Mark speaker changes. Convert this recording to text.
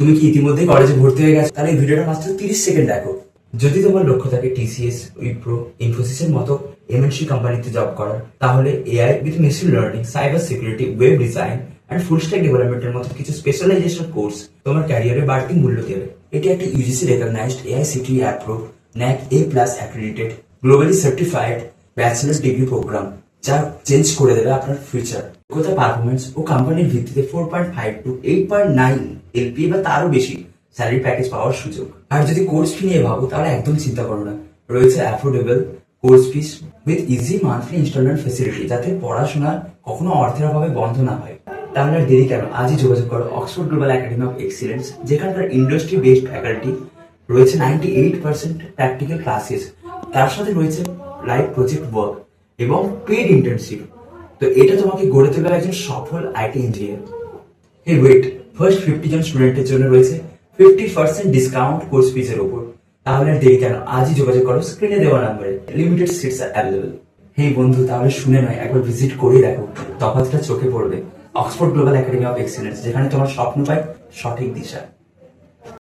Speaker 1: তুমি কি ইতিমধ্যে কলেজে ভর্তি হয়ে গেছো? তাহলে এই ভিডিওটা মাত্র 30 সেকেন্ড দেখো। যদি তোমার লক্ষ্য থাকে টিসিএস, উইপ্রো, ইনফোসিসের মতো এমএনসি কোম্পানিতে জব করার, তাহলে AI with machine learning, cyber security, web design and full stack ডেভেলপমেন্টের মতো কিছু স্পেশালাইজেশন কোর্স তোমার ক্যারিয়ারে বাড়তি মূল্য দেবে। এটি একটি UGC recognised, AICTE approve, NAAC A+ accredited, globally certified bachelor degree programme, যা চেঞ্জ করে দেবে আপনার ফিউচার। যোগ্যতা, পারফরমেন্স ও কোম্পানির ভিত্তিতে 4.5 to 8.9 এলপিএ বা তারও বেশি স্যালারি প্যাকেজ পাওয়ার সুযোগ। আর যদি কোর্স ফি নিয়ে ভাবো তাহলে একদম চিন্তা করো না, রয়েছে affordable course fees with easy monthly instalment facility, যাতে পড়াশোনা কখনো অর্থের অভাবে বন্ধ না হয়। তাহলে আর দেরি কেন, আজই যোগাযোগ করো Oxford Global Academy of Excellence, যেখানকার ইন্ডাস্ট্রি বেসড ফ্যাকাল্টি রয়েছে, 98% প্র্যাকটিক্যাল ক্লাসেস, তার সাথে রয়েছে লাইভ প্রজেক্ট ওয়ার্ক এবং পেড ইন্টার্নশিপ। তো এটা তোমাকে গড়ে তোলে একজন সফল IT engineer. Hey wait, first 50 জন স্টুডেন্টের জন্য রয়েছে 50% ডিসকাউন্ট কোর্স ফিজের উপর। তাহলে আর দেরি কেন, আজই যোগাযোগ করো স্ক্রিনে দেওয়া নাম্বারে। Limited seats are available. হে বন্ধু, তাহলে শুনে নয়, একবার ভিজিট করে দেখো, তফাৎটা চোখে পড়বে। Oxford Global Academy of excellence, যেখানে তোমার স্বপ্ন পায় সঠিক দিশা।